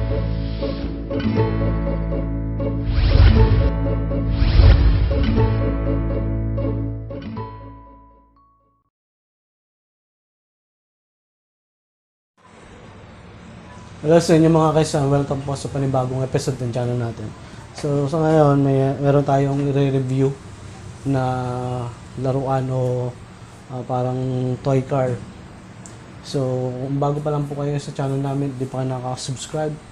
Hello sa inyo mga kaisan, welcome po sa panibagong episode ng channel natin. So sa ngayon, meron tayong i-review na laruan o parang toy car. So kung bago pa lang po kayo sa channel namin, di pa kayo nakaka-subscribe,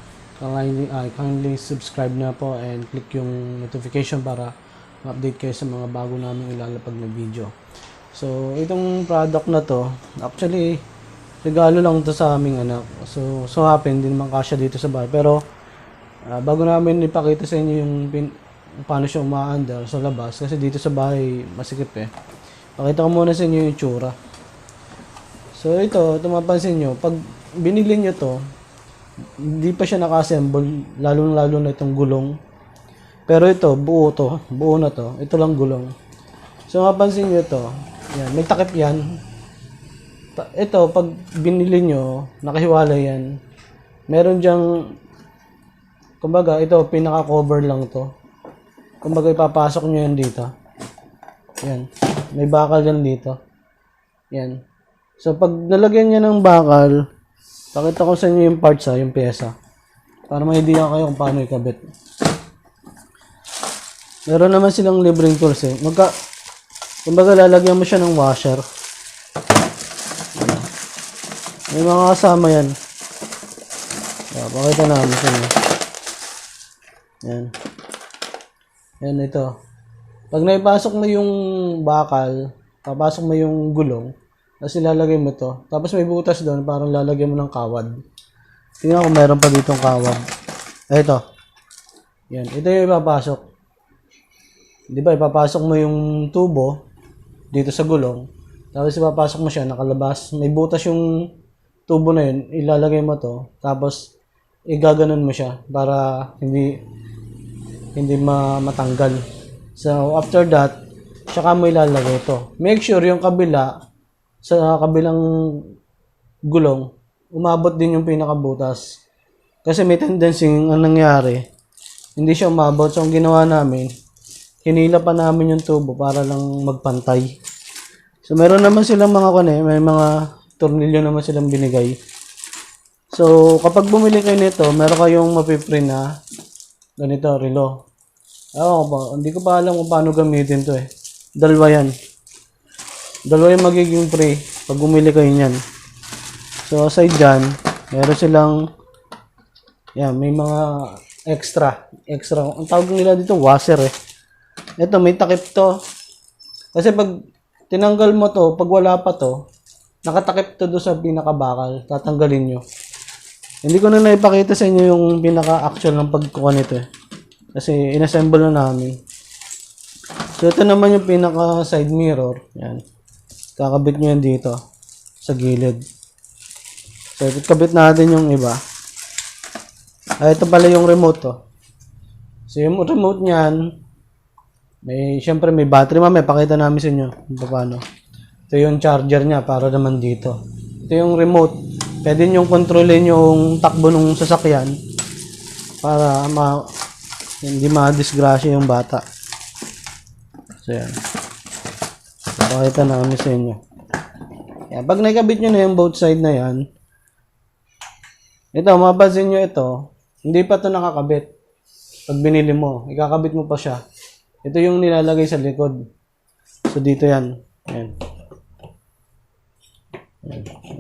kindly subscribe na po and click yung notification para ma-update kayo sa mga bago namin ilalapag na video. So itong product na to, actually regalo lang to sa aming anak. So happen, hindi naman kasya dito sa bahay. Pero, bago namin ipakita sa inyo yung paano siya umaandar sa labas. Kasi dito sa bahay, masikip eh. Pakita ko muna sa inyo yung tsura. So ito, mapapansin nyo, pag binili nyo to, hindi pa siya naka-assemble, lalo na itong gulong. Pero ito, buo na to. Ito lang gulong. So mapapansin nyo to, yan, may takip yan. Ito, pag binili nyo, nakahiwalay yan. Meron dyang, kumbaga, ito, pinaka-cover lang to. Kumbaga, ipapasok nyo yan dito. Yan. May bakal yan dito. Yan. So, pag nalagyan nyo ng bakal, pakita ko sa inyo yung parts yung pyesa. Para may idea kayo kung paano ikabit. Meron naman silang libreng tools eh. Kumbaga, lalagyan mo siya ng washer. May mga kasama yan. Pakita namin sa inyo. Yan. Yan ito. Pag naipasok mo yung bakal, papasok mo yung gulong, tapos ilalagay mo to. Tapos may butas doon, parang lalagyan mo ng kawad. Tingnan ko meron pa ditong kawad. Ito. Yan. Ito yung ipapasok. Di ba, ipapasok mo yung tubo dito sa gulong. Tapos ipapasok mo siya, nakalabas. May butas yung tubo na yun, ilalagay mo to, tapos igaganon mo siya para hindi matanggal. So after that, saka mo ilalagay ito. Make sure yung kabila, sa kabilang gulong, umabot din yung pinakabutas. Kasi may tendency ang nangyari, hindi siya umabot. So ang ginawa namin, hinila pa namin yung tubo para lang magpantay. So meron naman silang mga may mga tornilyo naman silang binigay. So, kapag bumili kayo nito, meron kayong mapiprint na ganito, relo. Hindi ko pa alam kung paano gamitin to eh. Dalawa yan. Dalawa yung magiging free pag bumili kayo niyan. So, aside dyan, meron silang may mga extra. Ang tawag nila dito, washer eh. Ito, may takip to. Kasi pag tinanggal mo to, pag wala pa to, nakatakip to doon sa pinakabakal. Tatanggalin nyo. Hindi ko na naipakita sa inyo yung pinaka-actual ng pagkuha nito eh. Kasi inassemble na namin. So ito naman yung pinaka-side mirror. Yan. Kakabit nyo yan dito. Sa gilid. So ikabit natin yung iba. Ito pala yung remote to. So yung remote nyan, syempre may battery. Mamaya pakita namin sa inyo kung paano. Ito yung charger niya para naman dito. Ito yung remote. Pwede nyo kontrolin yung takbo ng sasakyan para hindi ma-disgrasya yung bata. So yan. Pakita namin sa inyo. Yan. Pag nakikabit nyo na yung both side na yan, ito, mapapansin nyo ito, hindi pa ito nakakabit. Pag binili mo, ikakabit mo pa siya. Ito yung nilalagay sa likod. So dito yan. Yan.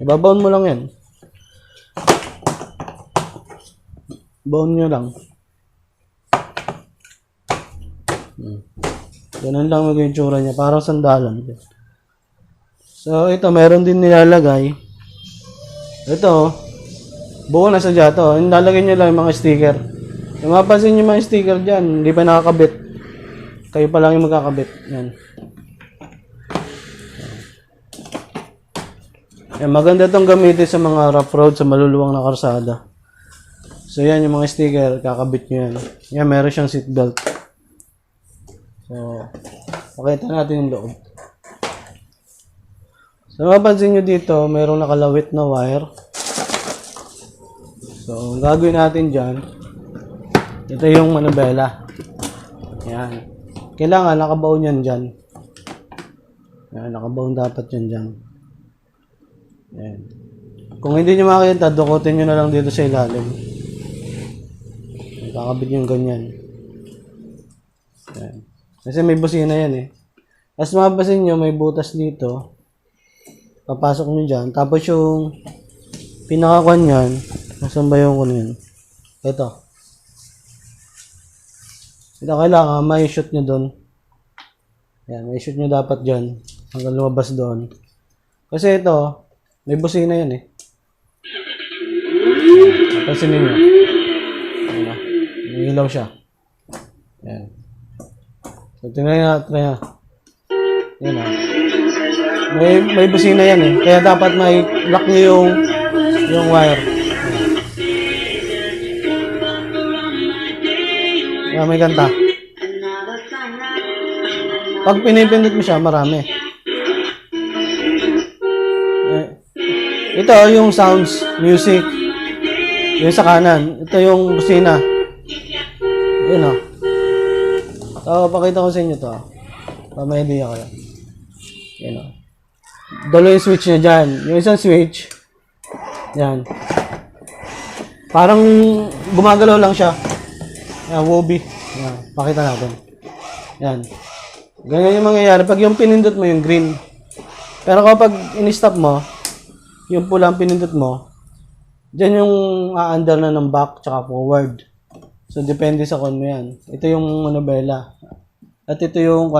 Ibabaon mo lang yan. Baon nyo lang. Ganun lang maging tsura niya. Parang sandalan. So, ito. Meron din nilalagay. Ito. Buo na sa dyato. Nilalagay nyo lang yung mga sticker. Kung mapapansin nyo yung mga sticker dyan, hindi pa nakakabit. Kayo pa lang yung magkakabit. Yan. Yan, maganda itong gamitin sa mga rough road, sa maluluwang na karsada. So yan, yung mga sticker, kakabit nyo yan. Yan, meron siyang seatbelt. So, pakita natin yung loob. So, mapansin nyo dito, mayroong nakalawit na wire. So, ang gagawin natin dyan, ito yung manubela. Yan. Kailangan nakabaon yan dyan. Yan, nakabaon dapat yan dyan. Yan. Kung hindi nyo makikita, dukutin nyo na lang dito sa ilalim. Kakabit yung ganyan. Yan. Kasi may busina yan eh. As mapapansin nyo, may butas dito. Papasok nyo dyan. Tapos yung pinakakuan yan, nasan ba yung kunin? Ito. Ito kailangan, may shoot nyo doon. Yan, may shoot nyo dapat dyan. Hanggang lumabas doon. Kasi ito, may busina yan eh. Napansin ninyo. Ano? May ilaw siya. Yan. So, tingnan natin na. Yan ah. May busina yan eh. Kaya dapat may lock nyo yung wire. Yan, may kanta. Pag pinipindot mo siya, marami. Ito yung sounds, music. Yung sa kanan. Ito yung busina. Yun o. So, pakita ko sa inyo to. Para may idea kayo. Yun o. Dalo yung switch niya dyan. Yung isang switch. Yan. Parang gumagalaw lang siya. Yan, wobbly. Yan, pakita natin. Yan. Ganyan yung mangyayari. Pag yung pinindot mo yung green. Pero kapag in-stop mo, yung pulang pinindot mo, dyan yung aandar na ng back tsaka forward. So, depende sa kon mo yan. Ito yung manubela. At ito yung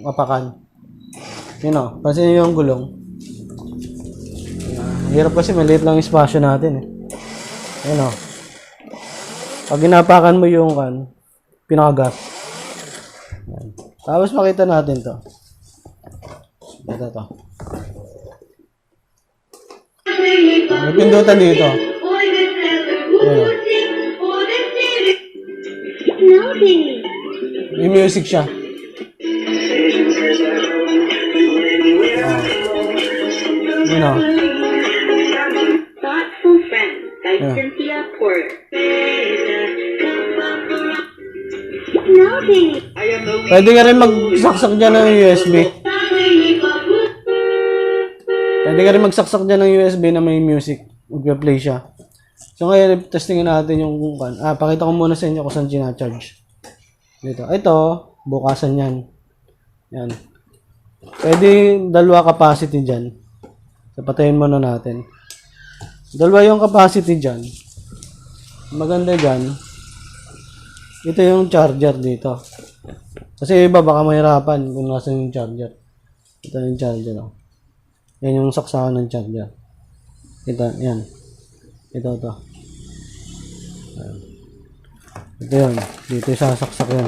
apakan. Yun o. Pansin nyo yung gulong. Hirap kasi maliit lang yung espasyo natin eh. Yun o. Pag ginapakan mo yung pinakagas. Yan. Tapos makita natin to. Ito to. May pindutan dito. Yan. May music siya. You know. Thoughtful Friend by Cynthia Porter. Pwede ka rin magsaksak dyan ng USB. Pwede ka rin magsaksak dyan ng USB na may music. Mag-play siya. So ngayon, testingin natin yung pakita ko muna sa inyo kung saan ginacharge. Dito. Ito, bukasan yan. Yan. Pwede dalawa capacity dyan. So patayin muna natin. Dalawa yung capacity dyan. Maganda dyan. Ito yung charger dito. Kasi iba baka mahirapan kung nasa yung charger. Ito yung charger. Oh. Yan yung saksakan ng charger. Ito, yan. Ito. Ayan. Ito yun. Dito yung sasaksak yan.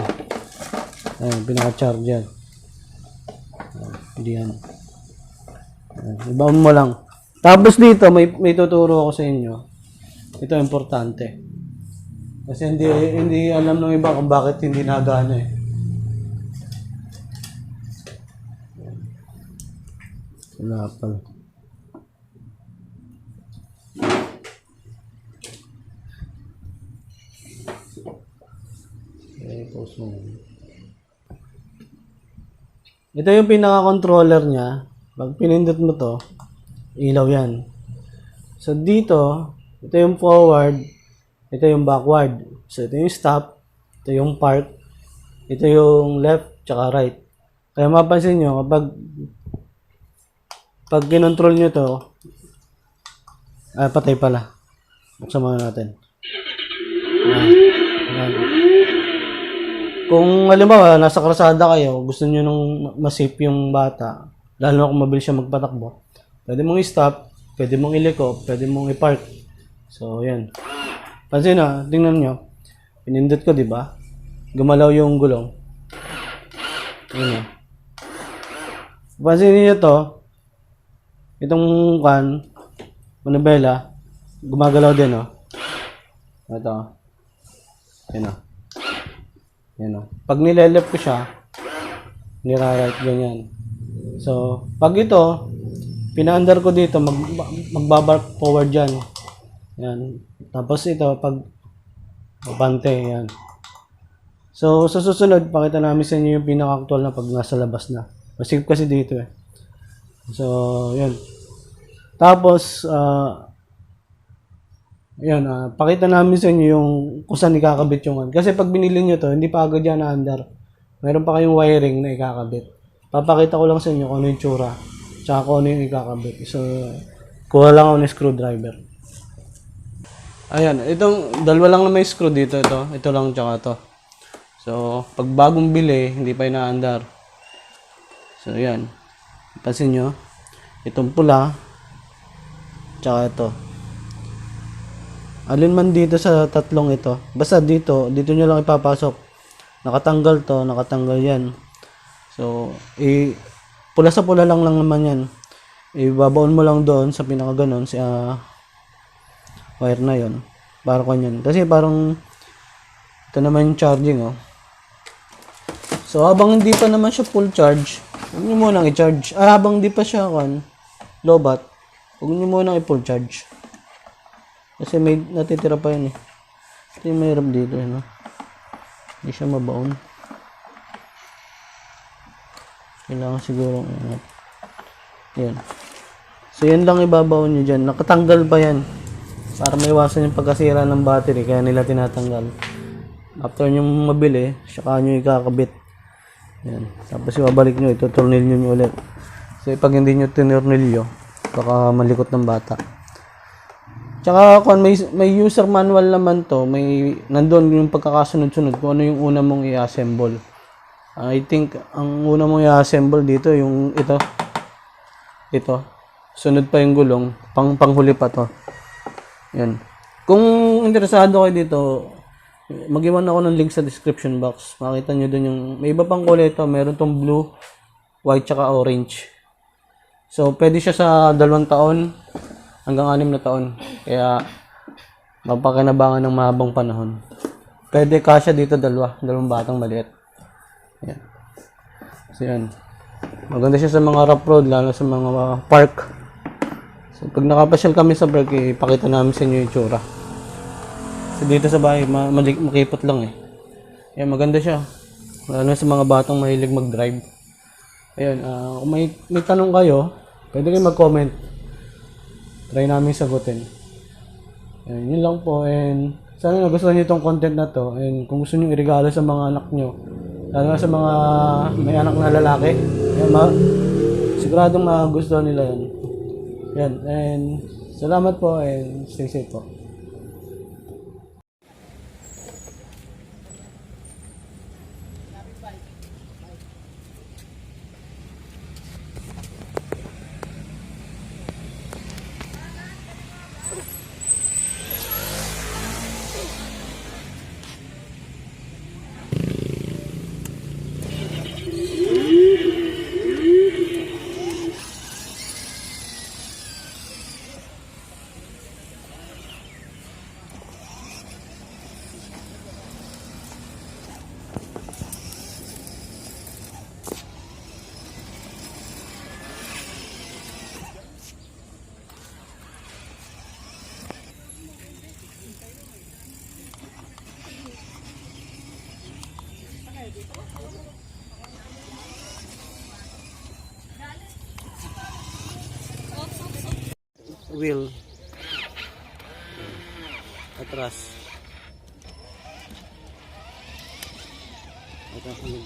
Ayan, pinaka-charger. Hindi yan. Ibaon mo lang. Tapos dito, may tuturo ako sa inyo. Ito importante. Kasi hindi alam ng iba kung bakit hindi nagana eh. Wala pala. Pause mo. Ito yung pinaka-controller niya. Pag pinindot mo to, ilaw yan. So dito, ito yung forward, ito yung backward. So ito yung stop, ito yung park, ito yung left, tsaka right. Kaya mapansin nyo, pag kinontrol nyo to, patay pala. Buksan muna natin. Ayan. Kung halimbawa, nasa krasada kayo, gusto nyo nung ma-safe yung bata, lalo na kung mabilis siya magpatakbo, pwede mong i-stop, pwede mong iliko, pwede mong i-park. So, yan. Pansin na, tingnan nyo. Pinindot ko, di ba? Gumalaw yung gulong. Yan. Pansin niyo to, itong manubela, gumagalaw din, oh. Ito. Yan, oh. Yan, oh. Pag nilelep ko siya, nira-right ganyan. So, pag ito, pinaandar ko dito, magbabark forward dyan. Yan. Tapos ito, pag abante, yan. So, sa susunod, pakita namin sa inyo yung pinaka-actual na pag nasa labas na. Masigip kasi dito eh. So, yan. Tapos, pakita namin sa inyo yung kung saan ikakabit yung ano. Kasi pag binili nyo to, hindi pa agad yan na-under. Meron pa kayong wiring na ikakabit. Papakita ko lang sa inyo kung ano yung tsura. Tsaka kung ano yung ikakabit. So, kuha lang ako ng screwdriver. Ayan, itong dalawa lang na may screw dito. Ito lang tsaka ito. So, pag bagong bili, hindi pa ina-under. So, yan. Pansin nyo, itong pula, tsaka ito. Alin man dito sa tatlong ito. Basta dito nyo lang ipapasok. Nakatanggal to, nakatanggal yan. So, pula sa pula lang naman yan. Ibabaon mo lang doon sa pinakaganon sa wire na yon para kanyan. Kasi parang ito naman yung charging oh. So, habang hindi pa naman siya full charge, huwag nyo munang i-charge. Habang hindi pa siya lobat, huwag nyo munang i-full charge. Kasi may natitira pa yan eh. Ito yung mahirap dito, no? Hindi siya mabaon. Kailangan siguro yan. So, yan lang ibabaon nyo dyan. Nakatanggal pa yan. Para maiwasan yung pagkasira ng battery, kaya nila tinatanggal. After nyo mabili, saka nyo ikakabit. Yan. Tapos ibabalik nyo, itutornilyo nyo ulit. So, pag hindi nyo tinornilyo, baka malikot ng bata. Tsaka kung may user manual naman to, nandun yung pagkakasunod-sunod kung ano yung una mong i-assemble. I think ang una mong i-assemble dito yung ito. Sunod pa yung gulong, panghuli pa to. Yan. Kung interesado kayo dito, mag-iwan ako ng link sa description box. Makita nyo dun yung may iba pang kulay ito. Meron tong blue, white, tsaka orange. So, pwede siya sa 2 taon hanggang 6 na taon. Kaya, mapakinabangan ng mahabang panahon. Pwede kasya dito dalawang batang maliit. Yan. So, yan. Maganda siya sa mga rough road, lalo sa mga park. So, pag nakapasyal kami sa park, ipakita namin sa inyo yung tsura. So, dito sa bahay, makipot lang eh. Yan, maganda siya. Lalo sa mga batang mahilig mag-drive. Ayun, kung may tanong kayo, pwede kayo mag-comment. Try namin sagutin. Ayun, yun lang po. And sana nagustuhan nyo itong content na to. And kung gusto nyo irigalo sa mga anak nyo, lalo sa mga may anak na lalaki, yan, siguradong magustuhan nila yun. Yan, and salamat po and stay safe po. Wheel atras okay.